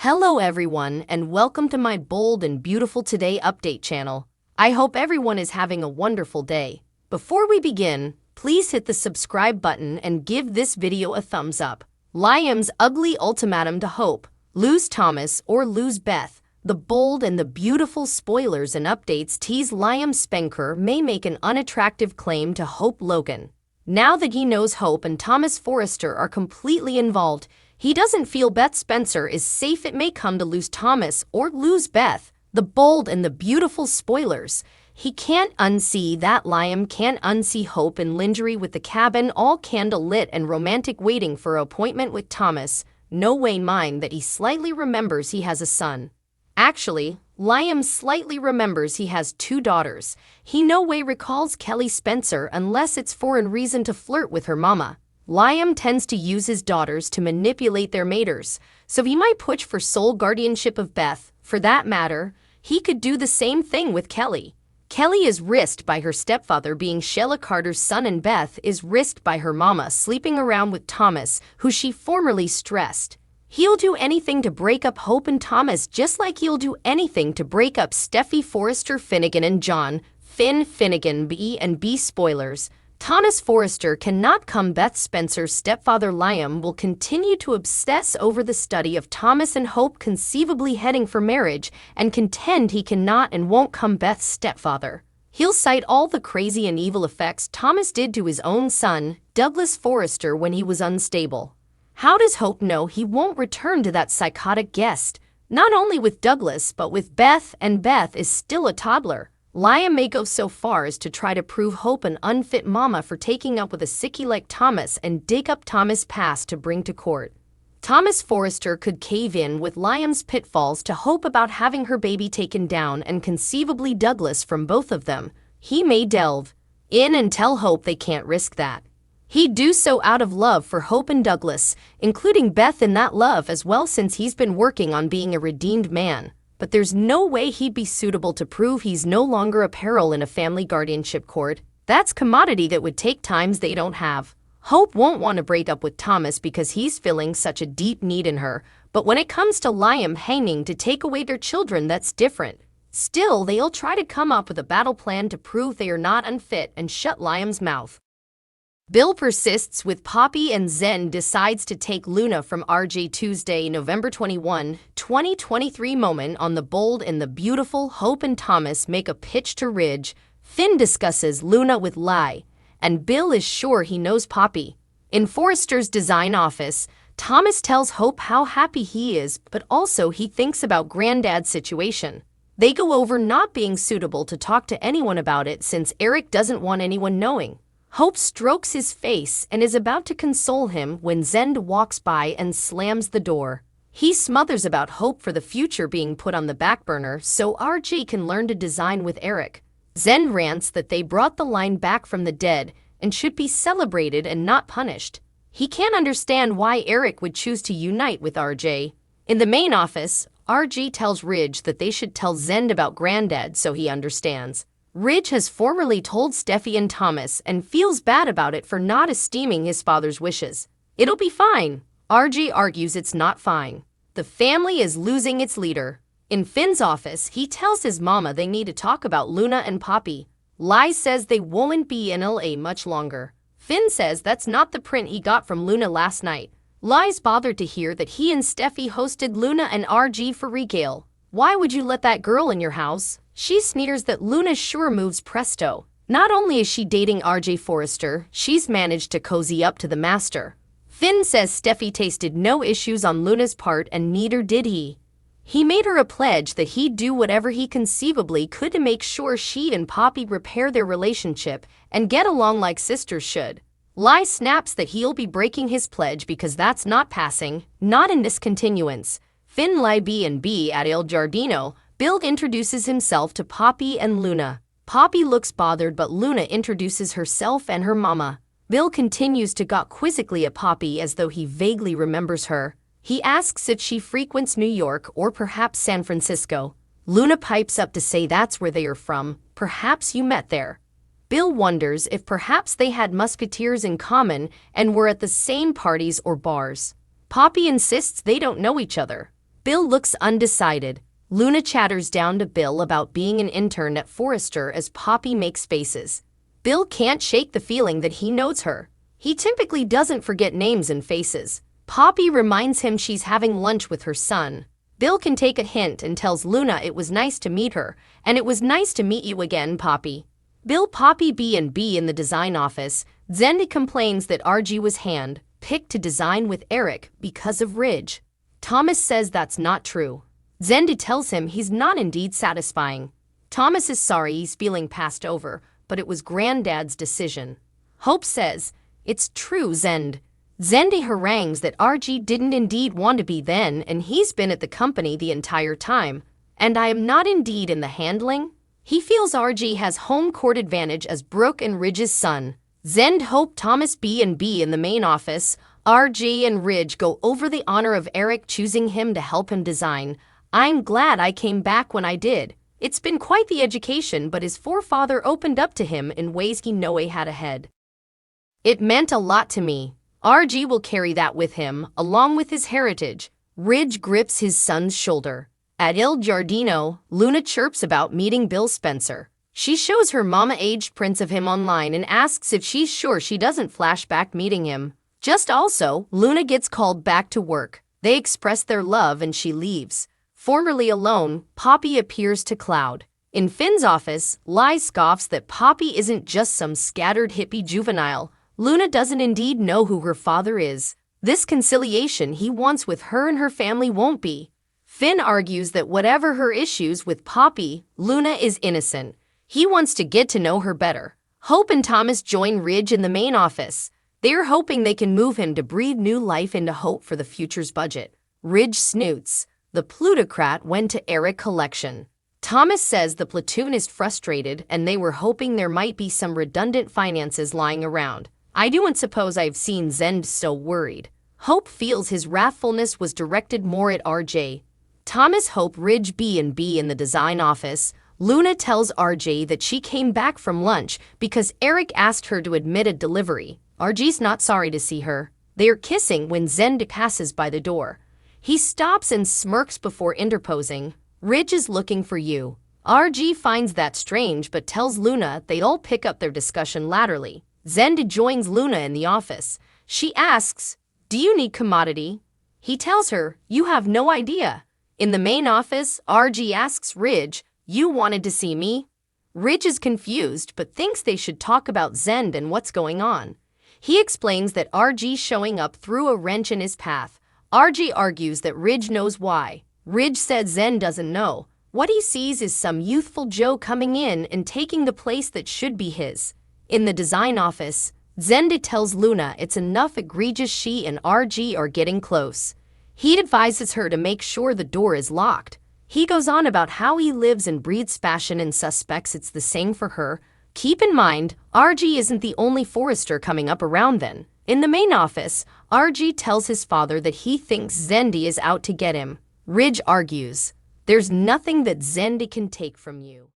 Hello everyone and welcome to my Bold and Beautiful Today update channel. I hope everyone is having a wonderful day. Before we begin, please hit the subscribe button and give this video a thumbs up. Liam's ugly ultimatum to Hope, lose Thomas or lose Beth. The bold and the beautiful spoilers and updates tease Liam Spencer may make an unattractive claim to Hope Logan. Now that he knows Hope and Thomas Forrester are completely involved, he doesn't feel Beth Spencer is safe. It may come to lose Thomas or lose Beth. The bold and the beautiful spoilers. He can't unsee that Liam can't unsee Hope in lingerie with the cabin all candle lit and romantic waiting for an appointment with Thomas. No way mind that he slightly remembers he has a son. Actually, Liam slightly remembers he has 2 daughters. He no way recalls Kelly Spencer unless it's for a reason to flirt with her mama. Liam tends to use his daughters to manipulate their maters, so he might push for sole guardianship of Beth. For that matter, he could do the same thing with Kelly. Kelly is risked by her stepfather being Sheila Carter's son, and Beth is risked by her mama sleeping around with Thomas, who she formerly stressed. He'll do anything to break up Hope and Thomas, just like he'll do anything to break up Steffi Forrester Finnegan and John Finnegan. B spoilers. Thomas Forrester cannot come. Beth Spencer's stepfather Liam will continue to obsess over the study of Thomas and Hope conceivably heading for marriage and contend he cannot and won't come Beth's stepfather. He'll cite all the crazy and evil effects Thomas did to his own son, Douglas Forrester, when he was unstable. How does Hope know he won't return to that psychotic guest? Not only with Douglas but with Beth, and Beth is still a toddler. Liam may go so far as to try to prove Hope an unfit mama for taking up with a sickie like Thomas and dig up Thomas' past to bring to court. Thomas Forrester could cave in with Liam's pitfalls to Hope about having her baby taken down, and conceivably Douglas from both of them. He may delve in and tell Hope they can't risk that. He'd do so out of love for Hope and Douglas, including Beth in that love as well, since he's been working on being a redeemed man. But there's no way he'd be suitable to prove he's no longer a peril in a family guardianship court. That's commodity that would take times they don't have. Hope won't want to break up with Thomas because he's feeling such a deep need in her, but when it comes to Liam hanging to take away their children, that's different. Still, they'll try to come up with a battle plan to prove they are not unfit and shut Liam's mouth. Bill persists with Poppy and Zen decides to take Luna from RJ. Tuesday, November 21, 2023 moment on The Bold and the Beautiful. Hope and Thomas make a pitch to Ridge. Finn discusses Luna with Lai, and Bill is sure he knows Poppy. In Forrester's design office, Thomas tells Hope how happy he is, but also he thinks about Granddad's situation. They go over not being suitable to talk to anyone about it since Eric doesn't want anyone knowing. Hope strokes his face and is about to console him when Zend walks by and slams the door. He smothers about Hope for the future being put on the back burner so RJ can learn to design with Eric. Zend rants that they brought the line back from the dead and should be celebrated and not punished. He can't understand why Eric would choose to unite with RJ. In the main office, RJ tells Ridge that they should tell Zend about Granddad so he understands. Ridge has formerly told Steffi and Thomas and feels bad about it for not esteeming his father's wishes. It'll be fine. RJ argues it's not fine. The family is losing its leader. In Finn's office, he tells his mama they need to talk about Luna and Poppy. Lai says they won't be in LA much longer. Finn says that's not the print he got from Luna last night. Lai's bothered to hear that he and Steffi hosted Luna and RJ for regale. Why would you let that girl in your house? She sneers that Luna sure moves presto. Not only is she dating RJ Forrester, she's managed to cozy up to the master. Finn says Steffi tasted no issues on Luna's part and neither did he. He made her a pledge that he'd do whatever he conceivably could to make sure she and Poppy repair their relationship and get along like sisters should. Lai snaps that he'll be breaking his pledge because that's not passing, not in this continuance. Finn Lai B&B at Il Giardino. Bill introduces himself to Poppy and Luna. Poppy looks bothered but Luna introduces herself and her mama. Bill continues to gawk quizzically at Poppy as though he vaguely remembers her. He asks if she frequents New York or perhaps San Francisco. Luna pipes up to say that's where they are from. Perhaps you met there. Bill wonders if perhaps they had musketeers in common and were at the same parties or bars. Poppy insists they don't know each other. Bill looks undecided. Luna chatters down to Bill about being an intern at Forrester as Poppy makes faces. Bill can't shake the feeling that he knows her. He typically doesn't forget names and faces. Poppy reminds him she's having lunch with her son. Bill can take a hint and tells Luna it was nice to meet her, and it was nice to meet you again, Poppy. Bill Poppy B&B in the design office. Zendy complains that RG was hand-picked to design with Eric because of Ridge. Thomas says that's not true. Zendy tells him he's not indeed satisfying. Thomas is sorry he's feeling passed over, but it was Granddad's decision. Hope says, "It's true, Zend." Zendy harangues that RG didn't indeed want to be then and he's been at the company the entire time. And I am not indeed in the handling? He feels RG has home court advantage as Brooke and Ridge's son. Zend Hope Thomas B&B in the main office. RG and Ridge go over the honor of Eric choosing him to help him design. I'm glad I came back when I did. It's been quite the education, but his forefather opened up to him in ways he no way had ahead. It meant a lot to me. RG will carry that with him, along with his heritage. Ridge grips his son's shoulder. At Il Giardino, Luna chirps about meeting Bill Spencer. She shows her mama-aged prints of him online and asks if she's sure she doesn't flash back meeting him. Just also, Luna gets called back to work. They express their love and she leaves. Formerly alone, Poppy appears to Cloud. In Finn's office, Lai scoffs that Poppy isn't just some scattered hippie juvenile. Luna doesn't indeed know who her father is. This conciliation he wants with her and her family won't be. Finn argues that whatever her issues with Poppy, Luna is innocent. He wants to get to know her better. Hope and Thomas join Ridge in the main office. They're hoping they can move him to breathe new life into Hope for the future's budget. Ridge snoots. The plutocrat went to Eric collection. Thomas says the platoon is frustrated and they were hoping there might be some redundant finances lying around. I don't suppose I've seen Zend so worried. Hope feels his wrathfulness was directed more at RJ. Thomas Hope Ridge B&B in the design office. Luna tells RJ that she came back from lunch because Eric asked her to admit a delivery. RJ's not sorry to see her. They are kissing when Zend passes by the door. He stops and smirks before interposing. Ridge is looking for you. RG finds that strange but tells Luna they all pick up their discussion laterally. Zend joins Luna in the office. She asks, "Do you need commodity?" He tells her, "You have no idea." In the main office, RG asks Ridge, "You wanted to see me?" Ridge is confused but thinks they should talk about Zend and what's going on. He explains that RG showing up threw a wrench in his path. RG argues that Ridge knows why. Ridge said Zend doesn't know. What he sees is some youthful Joe coming in and taking the place that should be his. In the design office, Zend tells Luna it's enough egregious she and RG are getting close. He advises her to make sure the door is locked. He goes on about how he lives and breathes fashion and suspects it's the same for her. Keep in mind, RG isn't the only Forrester coming up around then. In the main office, RG tells his father that he thinks Zendy is out to get him. Ridge argues, "There's nothing that Zendy can take from you."